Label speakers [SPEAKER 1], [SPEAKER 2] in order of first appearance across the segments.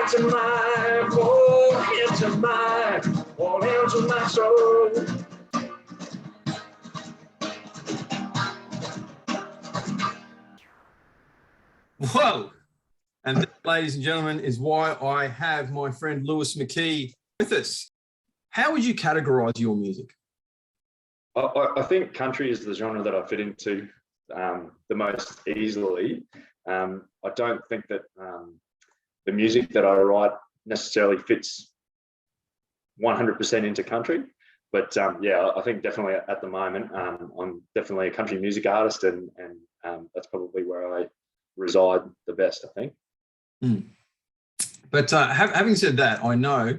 [SPEAKER 1] into my, more into my, all into my soul.
[SPEAKER 2] Whoa! And that, ladies and gentlemen, is why I have my friend Lewis McKee with us. How would you categorise your music?
[SPEAKER 3] I think country is the genre that I fit into the most easily. I don't think that the music that I write necessarily fits 100% into country, but yeah, I think definitely at the moment I'm definitely a country music artist, and that's probably where I reside the best, I think.
[SPEAKER 2] Mm. But having said that, I know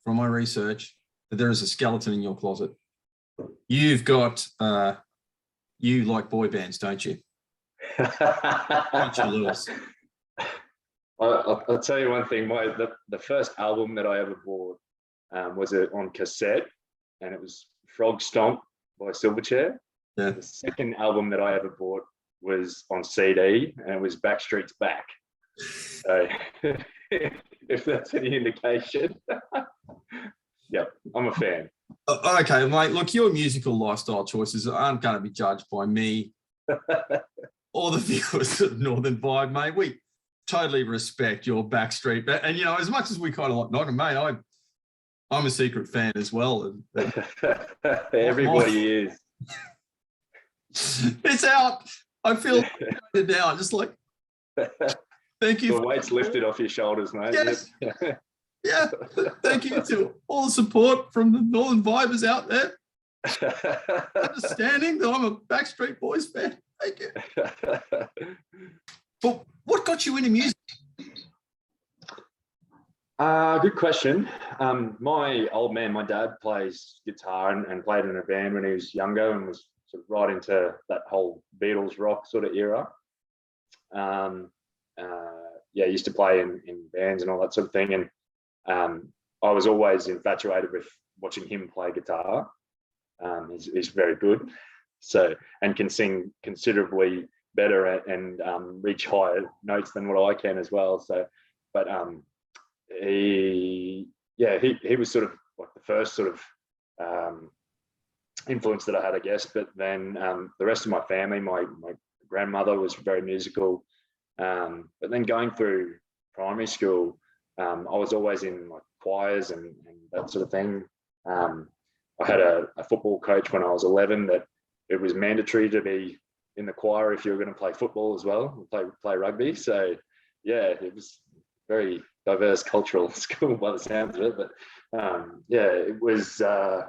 [SPEAKER 2] from my research that there is a skeleton in your closet. You've got, you like boy bands, don't you? Don't you, Lewis?
[SPEAKER 3] I'll tell you one thing. The first album that I ever bought was on cassette, and it was Frog Stomp by Silverchair.
[SPEAKER 2] Yeah.
[SPEAKER 3] The second album that I ever bought was on CD, and it was Backstreet's Back. So if that's any indication, yeah, I'm a fan.
[SPEAKER 2] Okay, mate, look, your musical lifestyle choices aren't going to be judged by me or the viewers of Northern Vibe, mate. We totally respect your Backstreet. And, you know, as much as we kind of like Nottingham, mate, I'm a secret fan as well.
[SPEAKER 3] Everybody is.
[SPEAKER 2] It's out. I feel it now. Just like, thank you.
[SPEAKER 3] The weight's lifted off your shoulders, mate.
[SPEAKER 2] Yes. Yeah. Thank you to all the support from the Northern Vibers out there. Understanding that I'm a Backstreet Boys fan. Thank you. But what got you into music?
[SPEAKER 3] Good question. My old man, my dad, plays guitar and played in a band when he was younger, and was sort of right into that whole Beatles rock sort of era. Yeah, he used to play in bands and all that sort of thing. And I was always infatuated with watching him play guitar. He's very good. So, and can sing considerably better and reach higher notes than what I can as well. So, but he was sort of like the first sort of influence that I had, I guess. But then the rest of my family, my grandmother was very musical. But then going through primary school, I was always in like choirs and that sort of thing. I had a football coach when I was 11 that it was mandatory to be in the choir if you were going to play football as well, play rugby. So yeah, it was very diverse cultural school by the sounds of it. But yeah, it was, I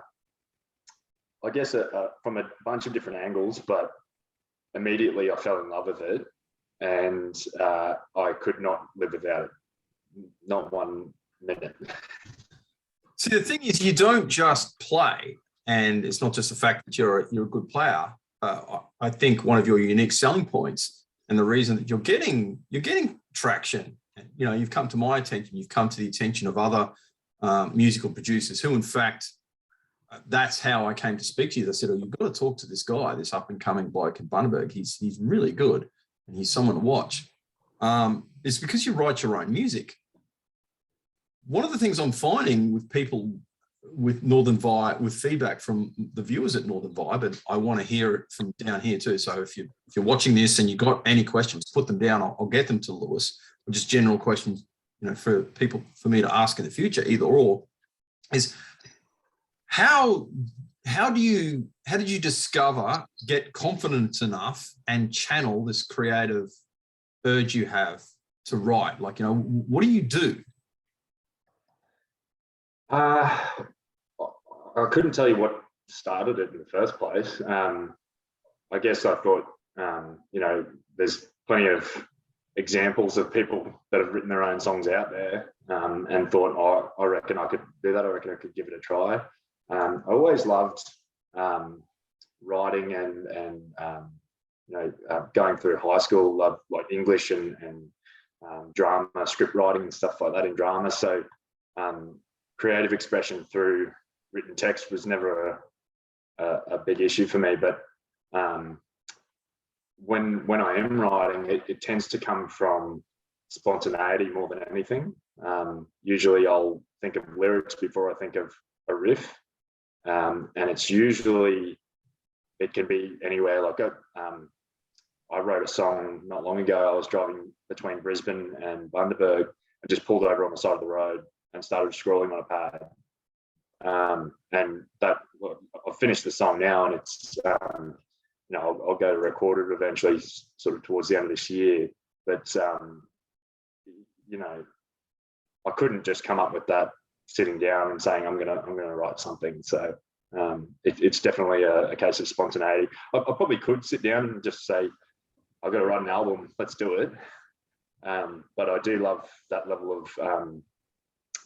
[SPEAKER 3] guess, from a bunch of different angles, but immediately I fell in love with it, and I could not live without it, not 1 minute.
[SPEAKER 2] See, the thing is, you don't just play, and it's not just the fact that you're a good player. I think one of your unique selling points, and the reason that you're getting traction, you know, you've come to my attention, you've come to the attention of other musical producers who, in fact, that's how I came to speak to you. They said, "Oh, you've got to talk to this guy, this up and coming bloke in Bundaberg. He's really good, and he's someone to watch." It's because you write your own music. One of the things I'm finding with people with Northern Vibe, with feedback from the viewers at Northern Vibe, and I want to hear it from down here too. So if you're watching this and you've got any questions, put them down. I'll get them to Lewis. Or just general questions, you know, for people, for me to ask in the future, either or, is how did you discover, get confidence enough and channel this creative urge you have to write? Like, you know, what do you do?
[SPEAKER 3] I couldn't tell you what started it in the first place. I guess I thought, you know, there's plenty of examples of people that have written their own songs out there, and thought, oh, I reckon I could do that. I reckon I could give it a try. I always loved writing and you know, going through high school, loved like English and drama, script writing and stuff like that in drama. So creative expression through written text was never a big issue for me. But when I am writing, it tends to come from spontaneity more than anything. Usually I'll think of lyrics before I think of a riff. And it's usually, it can be anywhere. Like I wrote a song not long ago. I was driving between Brisbane and Bundaberg. I just pulled over on the side of the road and started scrolling on a pad. And that, well, I've finished the song now, and it's, I'll go to record it eventually, sort of towards the end of this year. But, I couldn't just come up with that sitting down and saying, I'm gonna write something. So it's definitely a case of spontaneity. I probably could sit down and just say, I've got to write an album, let's do it. But I do love that level of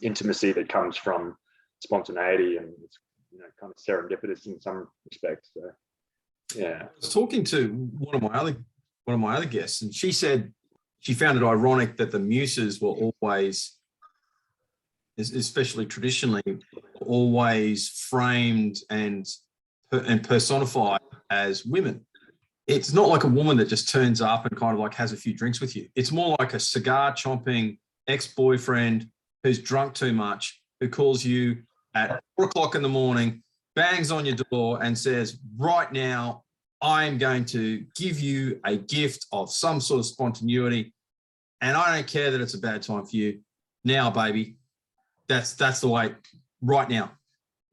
[SPEAKER 3] intimacy that comes from spontaneity, and it's kind of serendipitous in some respects. So yeah.
[SPEAKER 2] I was talking to one of my other guests, and she said she found it ironic that the muses were always, especially traditionally, always framed and personified as women. It's not like a woman that just turns up and kind of like has a few drinks with you. It's more like a cigar chomping ex-boyfriend who's drunk too much, who calls you at 4 o'clock in the morning, bangs on your door and says, right now, I'm going to give you a gift of some sort of spontaneity, and I don't care that it's a bad time for you. Now, baby, that's the way, right now.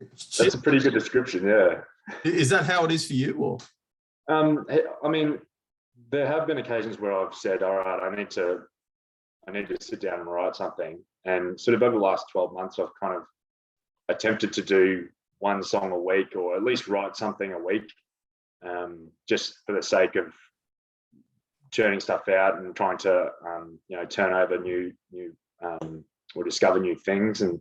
[SPEAKER 3] That's a pretty good description, yeah.
[SPEAKER 2] Is that how it is for you, or?
[SPEAKER 3] I mean, there have been occasions where I've said, all right, I need to sit down and write something. And sort of over the last 12 months, I've kind of attempted to do one song a week, or at least write something a week, just for the sake of churning stuff out and trying to, turn over new or discover new things. And,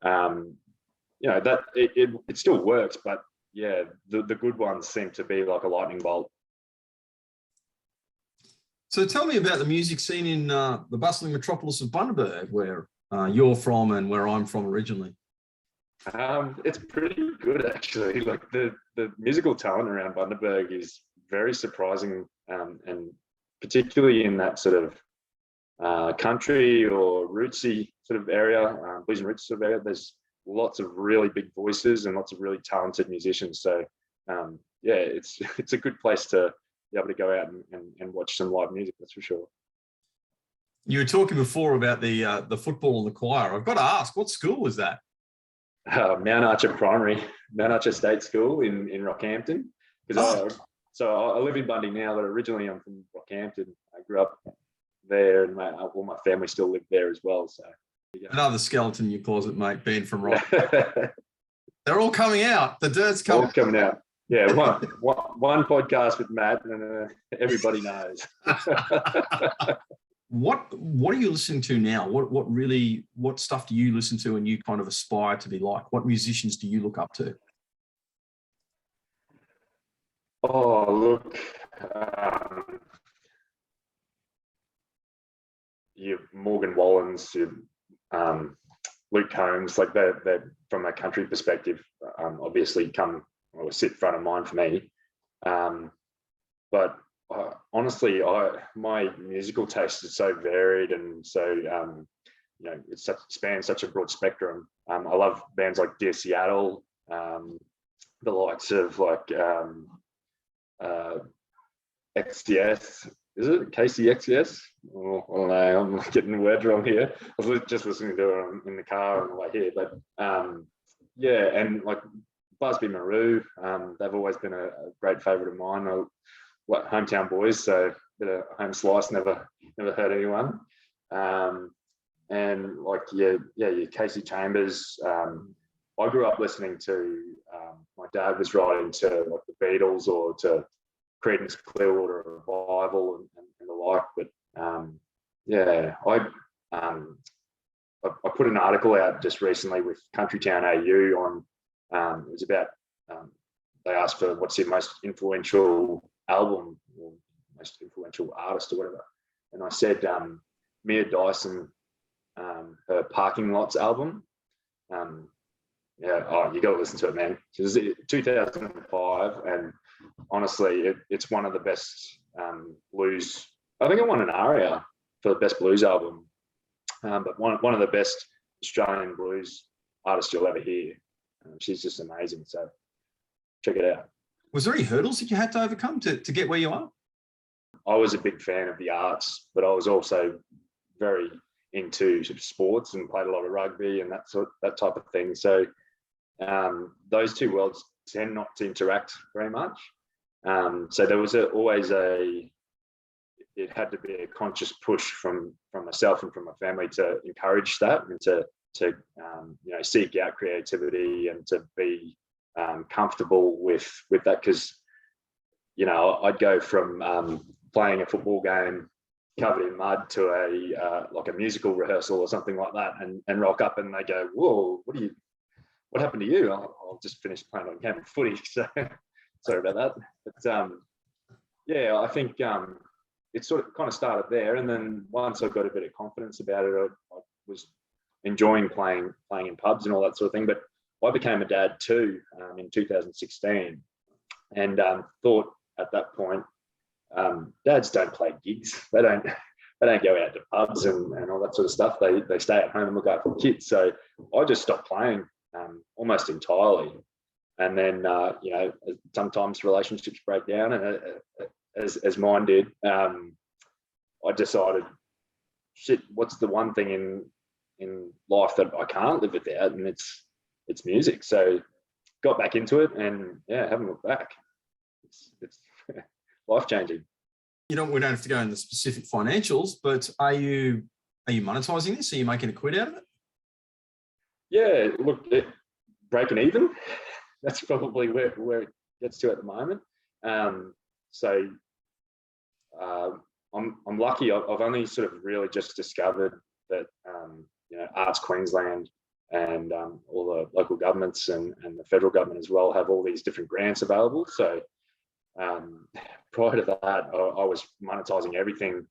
[SPEAKER 3] that it still works, but yeah, the good ones seem to be like a lightning bolt.
[SPEAKER 2] So tell me about the music scene in the bustling metropolis of Bundaberg, where you're from and where I'm from originally.
[SPEAKER 3] It's pretty good, actually. Like the musical talent around Bundaberg is very surprising, and particularly in that sort of country or rootsy sort of area, blues and roots sort of area. There's lots of really big voices and lots of really talented musicians. So it's a good place to be able to go out and watch some live music, that's for sure.
[SPEAKER 2] You were talking before about the football and the choir. I've got to ask, what school was that?
[SPEAKER 3] Mount Archer State School in Rockhampton. So I live in Bundy now, but originally I'm from Rockhampton. I grew up there, and my family still live there as well. So
[SPEAKER 2] another skeleton in your closet, mate, being from Rock. They're all coming out. The dirt's coming.
[SPEAKER 3] All coming out. Yeah, one podcast with Matt, and everybody knows.
[SPEAKER 2] What are you listening to now? What stuff do you listen to and you kind of aspire to be like? What musicians do you look up to?
[SPEAKER 3] Oh, look, you Morgan Wallens, Luke Combs, like they're from a country perspective, obviously sit front of mind for me. But honestly, my musical taste is so varied, and so it spans such a broad spectrum. I love bands like Dear Seattle, the likes of like XCS. Is it KCXS? Oh, I don't know. I'm getting the words wrong here. I was just listening to it in the car on the way here, but and like Busby Maru, they've always been a great favourite of mine. Hometown boys, so a bit of home slice, never hurt anyone. And like your Casey Chambers. I grew up listening to. My dad was writing to like the Beatles or to Creedence Clearwater Revival and the like. But I put an article out just recently with Countrytown AU on. It was about. They asked for what's your most influential album or most influential artist or whatever, and I said Mia Dyson, her Parking Lots album. You got to listen to it, man. It was 2005, and honestly, it's one of the best blues. I think it won an ARIA for the best blues album but one of the best Australian blues artists you'll ever hear. She's just amazing. So check it out.
[SPEAKER 2] Was there any hurdles that you had to overcome to get where you are?
[SPEAKER 3] I was a big fan of the arts, but I was also very into sports and played a lot of rugby and that type of thing. So those two worlds tend not to interact very much. So there was always it had to be a conscious push from myself and from my family to encourage that and to seek out creativity and to be comfortable with that, because I'd go from playing a football game covered in mud to a musical rehearsal or something like that, and rock up and they go, "Whoa, what happened to you?" I'll just finished playing a game of footy, so sorry about that. But I think it sort of kind of started there, and then once I got a bit of confidence about it, I was enjoying playing in pubs and all that sort of thing. But I became a dad too in 2016, and thought at that point, dads don't play gigs. They don't go out to pubs and all that sort of stuff. They stay at home and look after the kids. So I just stopped playing almost entirely. And then sometimes relationships break down, and as mine did, I decided, shit, what's the one thing in life that I can't live without? And it's music. So got back into it, and haven't looked back. It's life-changing.
[SPEAKER 2] We don't have to go into the specific financials, but are you monetizing this? Are you making a quid out of it? Yeah,
[SPEAKER 3] look, breaking even. That's probably where it gets to at the moment. So I'm lucky. I've only sort of really just discovered that Arts Queensland and all the local governments and the federal government as well have all these different grants available. So prior to that, I was monetizing everything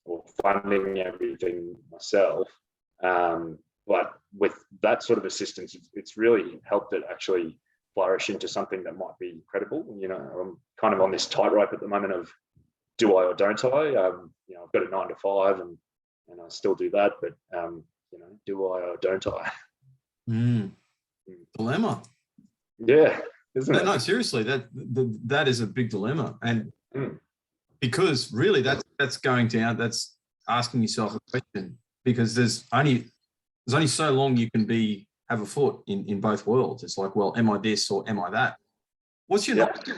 [SPEAKER 3] or funding everything myself. But with that sort of assistance, it's really helped it actually flourish into something that might be credible. I'm kind of on this tightrope at the moment of, do I or don't I? I've got a 9 to 5 and I still do that, but do I or don't I?
[SPEAKER 2] Dilemma.
[SPEAKER 3] Yeah, isn't it?
[SPEAKER 2] No, seriously, that is a big dilemma, and because really that's going down. That's asking yourself a question, because there's only so long you can have a foot in both worlds. It's like, well, am I this or am I that? What's your knowledge?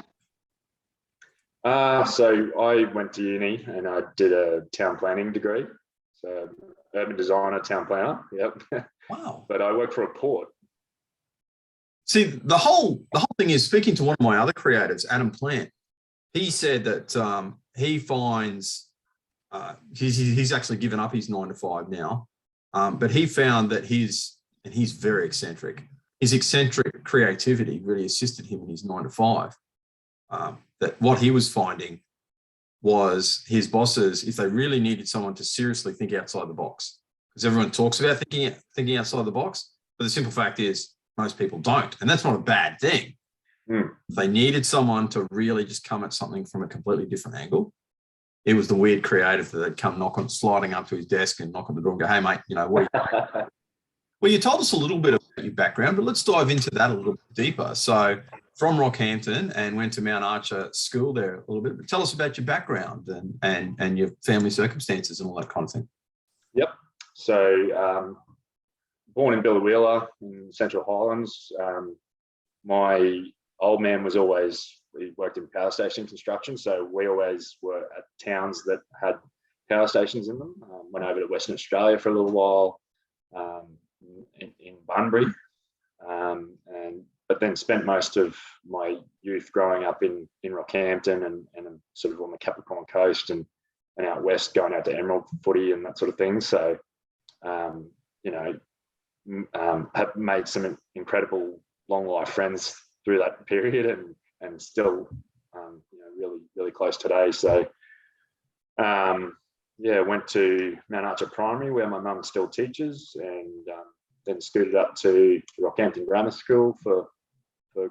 [SPEAKER 3] So I went to uni and I did a town planning degree. So urban designer, town planner. Yep.
[SPEAKER 2] Wow.
[SPEAKER 3] But I work for a port.
[SPEAKER 2] See, the whole thing is, speaking to one of my other creators, Adam Plant, he said that he finds he's actually given up his 9 to 5 now, but he found that he's very eccentric. His eccentric creativity really assisted him in his 9 to 5. That what he was finding was his bosses, if they really needed someone to seriously think outside the box, because everyone talks about thinking outside the box, but the simple fact is most people don't, and that's not a bad thing. If they needed someone to really just come at something from a completely different angle, it was the weird creative that they'd come sliding up to his desk and knock on the door and go, "Hey, mate, what are you?" Well, you told us a little bit about your background, but let's dive into that a little bit deeper. So from Rockhampton, and went to Mount Archer School there a little bit, but tell us about your background and your family circumstances and all that kind of thing.
[SPEAKER 3] Yep. So born in Billawheeler in Central Highlands. My old man he worked in power station construction, so we always were at towns that had power stations in them. Went over to Western Australia for a little while, in Bunbury, but then spent most of my youth growing up in Rockhampton and sort of on the Capricorn coast and out west, going out to Emerald for footy and that sort of thing. So, have made some incredible long life friends through that period, and still, really, really close today. So, went to Mount Archer Primary, where my mum still teaches, and then scooted up to Rockhampton Grammar School for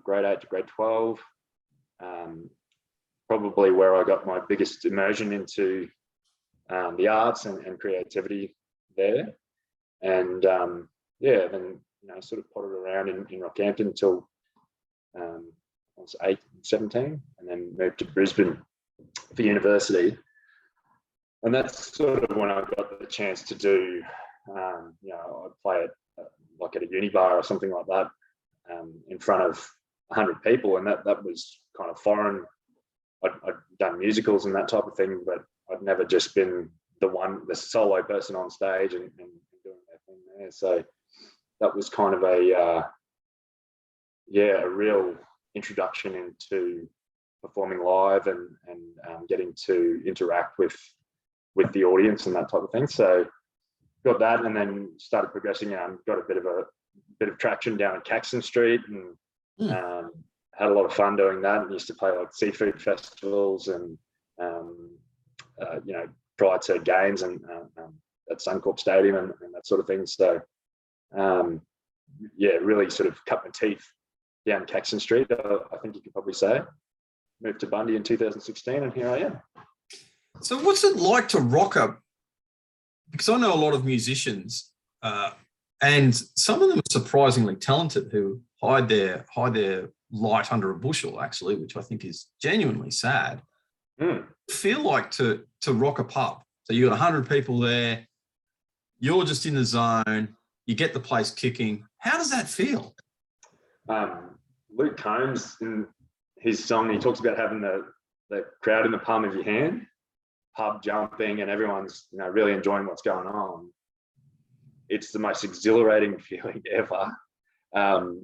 [SPEAKER 3] grade 8 to grade 12. Probably where I got my biggest immersion into the arts and creativity there. And yeah, then sort of potted around in Rockhampton until I was 17, and then moved to Brisbane for university. And that's sort of when I got the chance to do, I'd play at like at a uni bar or something like that, in front of 100 people, and that was kind of foreign. I'd done musicals and that type of thing, but I'd never just been the solo person on stage and doing that thing there. So that was kind of a real introduction into performing live and getting to interact with the audience and that type of thing. So got that, and then started progressing and got a bit of traction down at Caxton Street, and had a lot of fun doing that, and used to play like seafood festivals and prior to games and at Suncorp Stadium and that sort of thing. So really sort of cut my teeth down Caxton Street, I think you could probably say. Moved to Bundy in 2016, and here I am.
[SPEAKER 2] So what's it like to rock up? Because I know a lot of musicians, and some of them are surprisingly talented, who hide their light under a bushel, actually, which I think is genuinely sad. Feel like to rock a pub. So you got 100 people there, you're just in the zone, you get the place kicking. How does that feel?
[SPEAKER 3] Luke Combs, in his song, he talks about having the crowd in the palm of your hand, pub jumping, and everyone's really enjoying what's going on. It's the most exhilarating feeling ever. No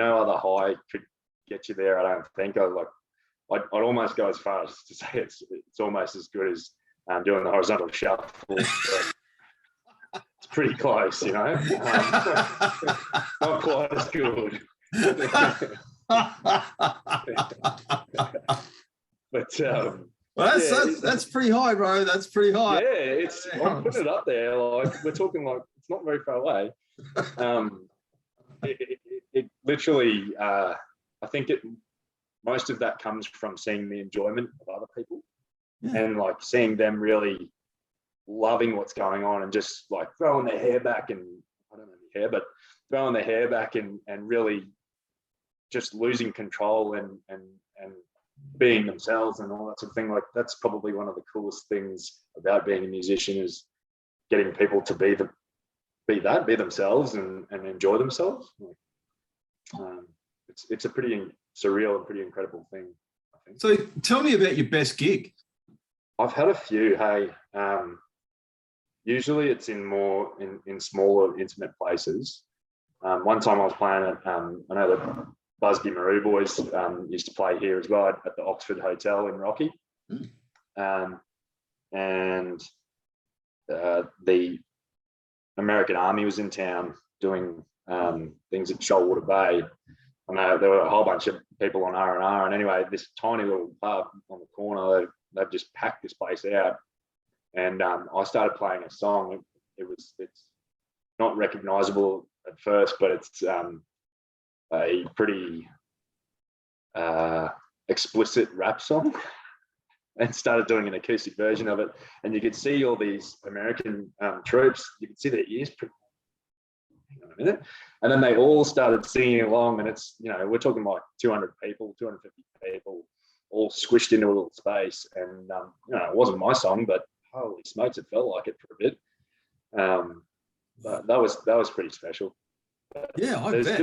[SPEAKER 3] other high could get you there, I don't think. I'd almost go as far as to say it's almost as good as doing the horizontal shuffle. It's pretty close, not quite as good. But
[SPEAKER 2] that's pretty high, bro. That's pretty high.
[SPEAKER 3] Yeah, I'm putting it up there. Like, we're talking like it's not very far away. It literally, I think most of that comes from seeing the enjoyment of other people, and like seeing them really loving what's going on and just like throwing their hair back, and I don't know the hair, but throwing their hair back and really just losing control and being themselves and all that sort of thing. Like, that's probably one of the coolest things about being a musician, is getting people to be themselves and enjoy themselves. It's a pretty surreal and pretty incredible thing, I think.
[SPEAKER 2] So tell me about your best gig.
[SPEAKER 3] I've had a few. Hey, usually it's in smaller, intimate places. One time I was playing at, I know the Busby Maru boys used to play here as well at the Oxford Hotel in Rocky. And the American Army was in town doing things at Shoalwater Bay. And there were a whole bunch of people on R&R. And anyway, this tiny little pub on the corner, they've just packed this place out. And I started playing a song. It's not recognizable at first, but it's a pretty explicit rap song, and started doing an acoustic version of it. And you could see all these American troops, you could see their ears. Hang on a minute. And then they all started singing along, and it's, we're talking like 200 people, 250 people, all squished into a little space. And, it wasn't my song, but holy smokes, it felt like it for a bit. But that was pretty special.
[SPEAKER 2] Yeah, I
[SPEAKER 3] bet.
[SPEAKER 2] There's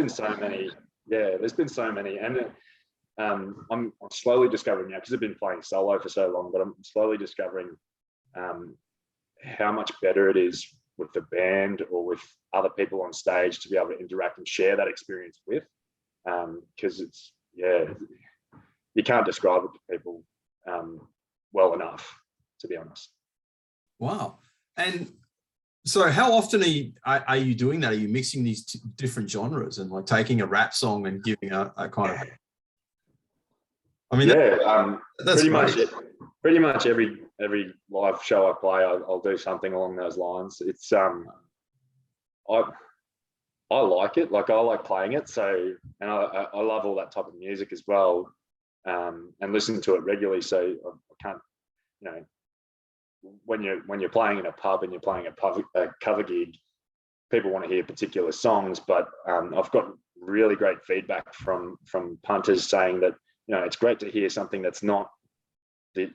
[SPEAKER 3] been so many. And I'm slowly discovering now, because I've been playing solo for so long, but I'm slowly discovering how much better it is with the band or with other people on stage to be able to interact and share that experience with. Because you can't describe it to people well enough, to be honest.
[SPEAKER 2] Wow. And so how often are you doing that? Are you mixing these different genres and like taking a rap song and giving a kind of... I mean, that's pretty much every live show I play, I'll do something along those lines. It's I like it. Like, I like playing it. So, and I love all that type of music as well, and listen to it regularly. So I can't,
[SPEAKER 3] when you're playing in a pub and you're playing a cover gig, people want to hear particular songs, but I've got really great feedback from punters saying that, you know, it's great to hear something that's not the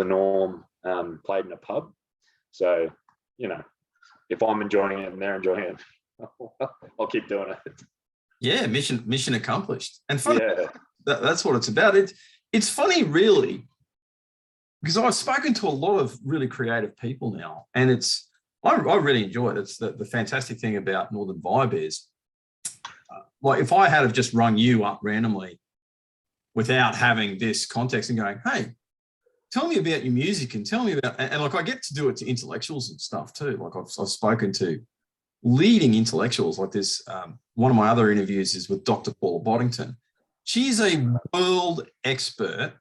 [SPEAKER 3] norm played in a pub. So, you know, if I'm enjoying it and they're enjoying it, I'll keep doing it.
[SPEAKER 2] Yeah, mission accomplished. And funny,
[SPEAKER 3] Yeah,
[SPEAKER 2] that's what it's about. It's funny, really, because I've spoken to a lot of really creative people now, and I really enjoy it. It's the fantastic thing about Northern Vibe is, like, if I had have just rung you up randomly without having this context and going, hey, tell me about your music and tell me about, and like I get to do it to intellectuals and stuff too. Like I've spoken to leading intellectuals like this. One of my other interviews is with Dr. Paula Boddington. She's a world expert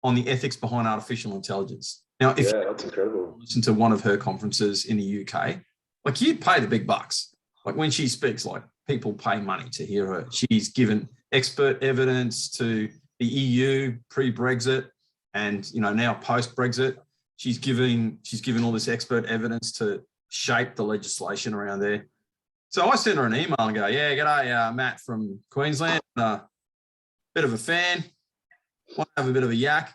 [SPEAKER 2] on the ethics behind artificial intelligence. Now, if
[SPEAKER 3] that's incredible.
[SPEAKER 2] you listen to one of her conferences in the UK, like you'd pay the big bucks. Like when she speaks, like people pay money to hear her. She's given expert evidence to the EU pre-Brexit and, you know, now post-Brexit. She's given all this expert evidence to shape the legislation around there. So I sent her an email and go, yeah, g'day, Matt from Queensland, bit of a fan, want to have a bit of a yak.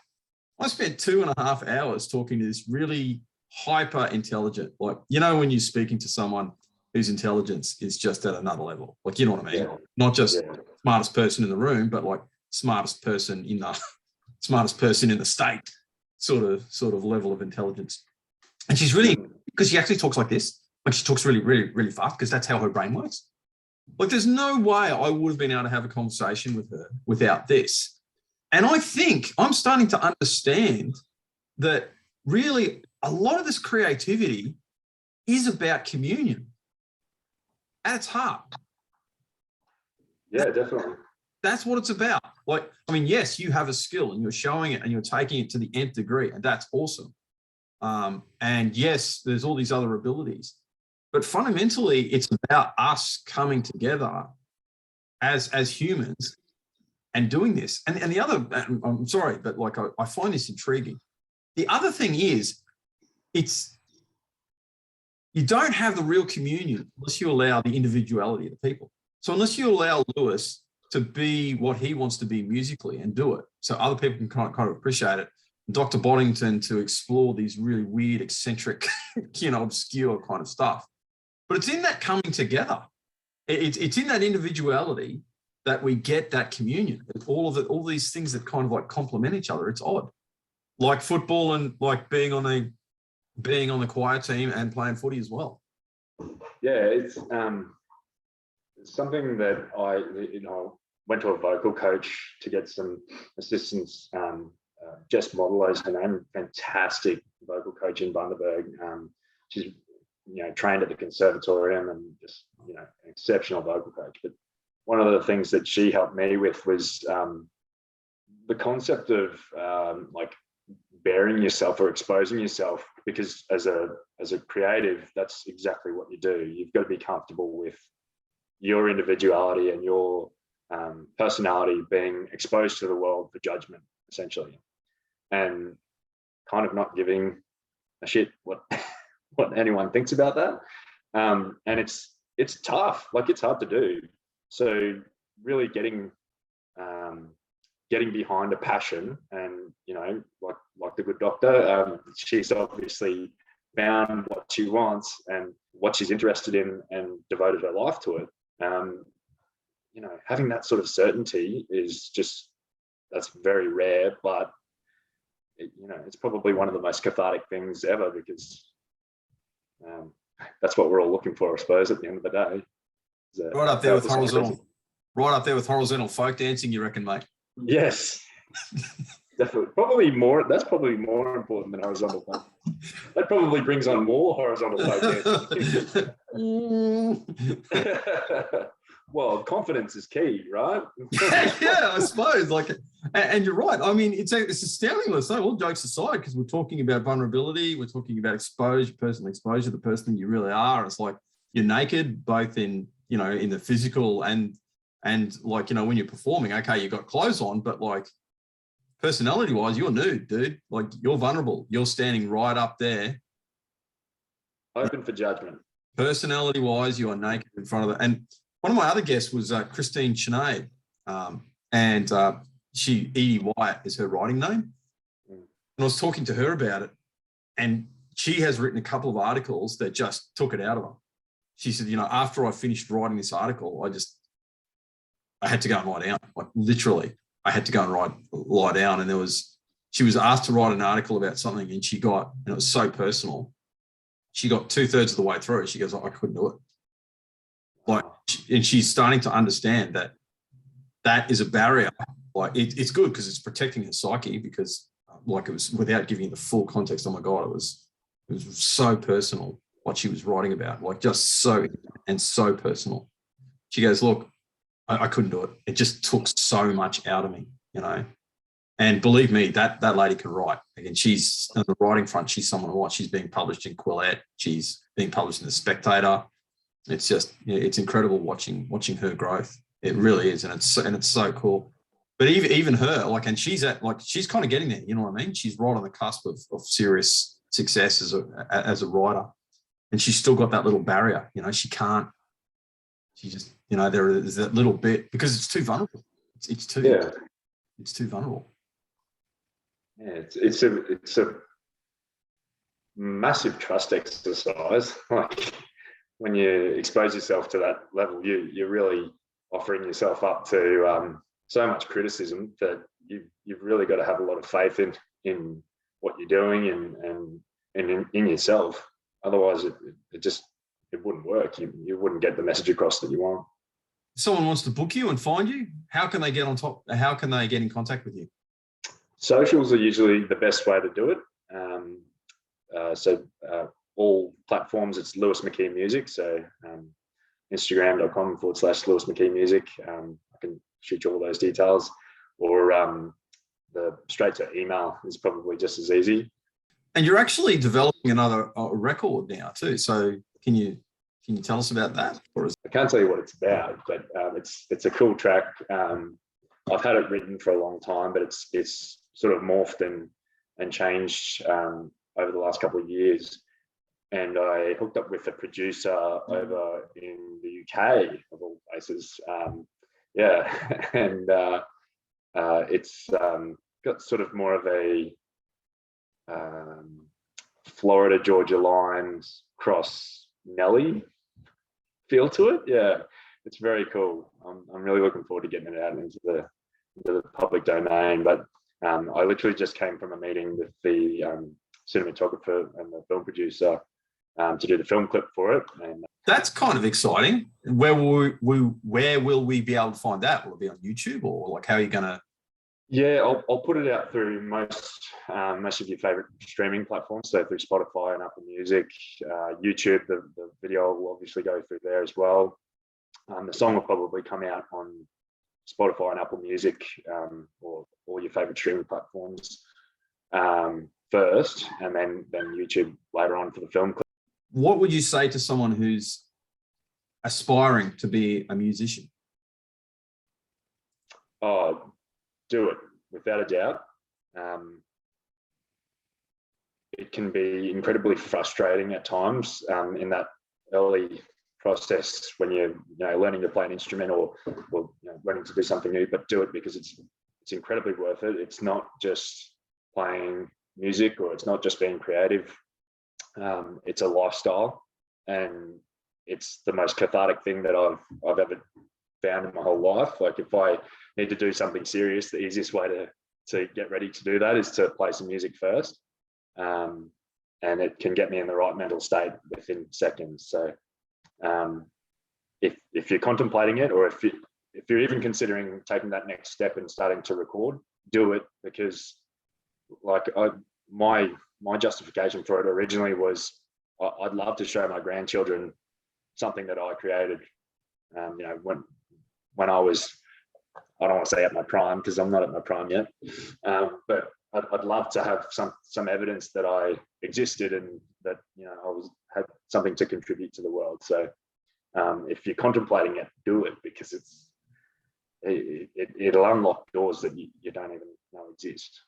[SPEAKER 2] I spent 2.5 hours talking to this really hyper intelligent, like, you know, when you're speaking to someone whose intelligence is just at another level, like, you know what I mean?
[SPEAKER 3] Yeah.
[SPEAKER 2] Not just smartest person in the room, but like smartest person in the state sort of level of intelligence. And she's really, because she actually talks like this, like she talks really, really, really fast because that's how her brain works. Like there's no way I would have been able to have a conversation with her without this. And I think I'm starting to understand that really a lot of this creativity is about communion at its heart.
[SPEAKER 3] Yeah, definitely.
[SPEAKER 2] That's what it's about. Like, I mean, yes, you have a skill and you're showing it and you're taking it to the nth degree, and that's awesome. And yes, there's all these other abilities, but fundamentally it's about us coming together as humans and doing this. And the other, I'm sorry, but like I find this intriguing. The other thing is, you don't have the real communion unless you allow the individuality of the people. So unless you allow Lewis to be what he wants to be musically and do it, so other people can kind of appreciate it, Dr. Boddington to explore these really weird, eccentric, you know, obscure kind of stuff. But it's in that coming together. It's in that individuality that we get that communion. All these things that kind of like complement each other. It's odd, like football and like being on the choir team and playing footy as well.
[SPEAKER 3] Yeah, it's something that I went to a vocal coach to get some assistance. Jess Modelo's her name, fantastic vocal coach in Bundaberg. She's trained at the conservatorium and just an exceptional vocal coach. But one of the things that she helped me with was the concept of like bearing yourself or exposing yourself, because as a creative, that's exactly what you do. You've got to be comfortable with your individuality and your personality being exposed to the world for judgment, essentially, and kind of not giving a shit what anyone thinks about that. And it's tough, like it's hard to do. So really getting behind a passion, and like the good doctor, she's obviously found what she wants and what she's interested in and devoted her life to it. Having that sort of certainty is that's very rare, but it's probably one of the most cathartic things ever, because that's what we're all looking for, I suppose, at the end of the day.
[SPEAKER 2] Right up there with horizontal folk dancing, you reckon, mate?
[SPEAKER 3] Yes, definitely. Probably more. That's probably more important than horizontal folk. That probably brings on more horizontal folk dancing. Well, confidence is key, right?
[SPEAKER 2] Yeah, I suppose. And you're right. I mean, it's astounding. So all jokes aside, because we're talking about vulnerability, we're talking about exposure, personal exposure, the person you really are. It's like you're naked, both in in the physical and like when you're performing. Okay, you got clothes on, but like personality-wise, you're nude, dude. Like, you're vulnerable. You're standing right up there.
[SPEAKER 3] Open for judgment.
[SPEAKER 2] Personality-wise, you are naked in front of it. And one of my other guests was Christine Sinead, and Edie White is her writing name. And I was talking to her about it, and she has written a couple of articles that just took it out of her. She said, after I finished writing this article, I had to go and lie down. Like, literally, I had to go and lie down. And she was asked to write an article about something, and it was so personal. She got 2/3 of the way through. She goes, I couldn't do it. And she's starting to understand that is a barrier. Like, it's good because it's protecting her psyche, because it was, without giving you the full context, oh my God, it was so personal what she was writing about, like, just so personal. She goes, look, I couldn't do it. It just took so much out of me, And believe me, that lady can write. Again, she's on the writing front. She's someone to watch. She's being published in Quillette. She's being published in The Spectator. It's just, it's incredible watching her growth. It really is, and it's so cool. But even her, and she's kind of getting there. You know what I mean? She's right on the cusp of serious success as a writer, and she's still got that little barrier. She can't. She just, there's that little bit, because it's too vulnerable. It's too vulnerable.
[SPEAKER 3] Yeah, it's a massive trust exercise. Like, when you expose yourself to that level, you're really offering yourself up to so much criticism that you've really got to have a lot of faith in what you're doing and in yourself. Otherwise, it wouldn't work. You wouldn't get the message across that you want.
[SPEAKER 2] If someone wants to book you and find you, how can they get on top? How can they get in contact with you?
[SPEAKER 3] Socials are usually the best way to do it. All platforms, it's Lewis McKee Music. So Instagram.com/Lewis McKee Music. I can shoot you all those details, or the straight to email is probably just as easy.
[SPEAKER 2] And you're actually developing another record now too. So can you tell us about that?
[SPEAKER 3] I can't tell you what it's about, but it's a cool track. I've had it written for a long time, but it's sort of morphed and changed over the last couple of years. And I hooked up with a producer over in the UK, of all places. And it's got sort of more of a Florida Georgia lines cross Nelly feel to it. Yeah, it's very cool. I'm really looking forward to getting it out into the public domain. But I literally just came from a meeting with the cinematographer and the film producer to do the film clip for it. And
[SPEAKER 2] that's kind of exciting. Where will we be able to find that? Will it be on YouTube, or how are you going to?
[SPEAKER 3] Yeah, I'll put it out through most of your favorite streaming platforms. So through Spotify and Apple Music, YouTube. The video will obviously go through there as well. The song will probably come out on Spotify and Apple Music, or all your favorite streaming platforms first, and then YouTube later on for the film clip.
[SPEAKER 2] What would you say to someone who's aspiring to be a musician?
[SPEAKER 3] Oh, do it, without a doubt. It can be incredibly frustrating at times in that early process when you're learning to play an instrument or learning to do something new, but do it because it's incredibly worth it. It's not just playing music, or it's not just being creative. It's a lifestyle, and it's the most cathartic thing that I've ever found in my whole life. Like, if I need to do something serious, the easiest way to get ready to do that is to play some music first, and it can get me in the right mental state within seconds. So if you're contemplating it, or if you're even considering taking that next step and starting to record, do it, because my justification for it originally was I'd love to show my grandchildren something that I created. When I was, I don't want to say at my prime, because I'm not at my prime yet, but I'd love to have some evidence that I existed and that I had something to contribute to the world. So if you're contemplating it, do it, because it'll unlock doors that you don't even exist.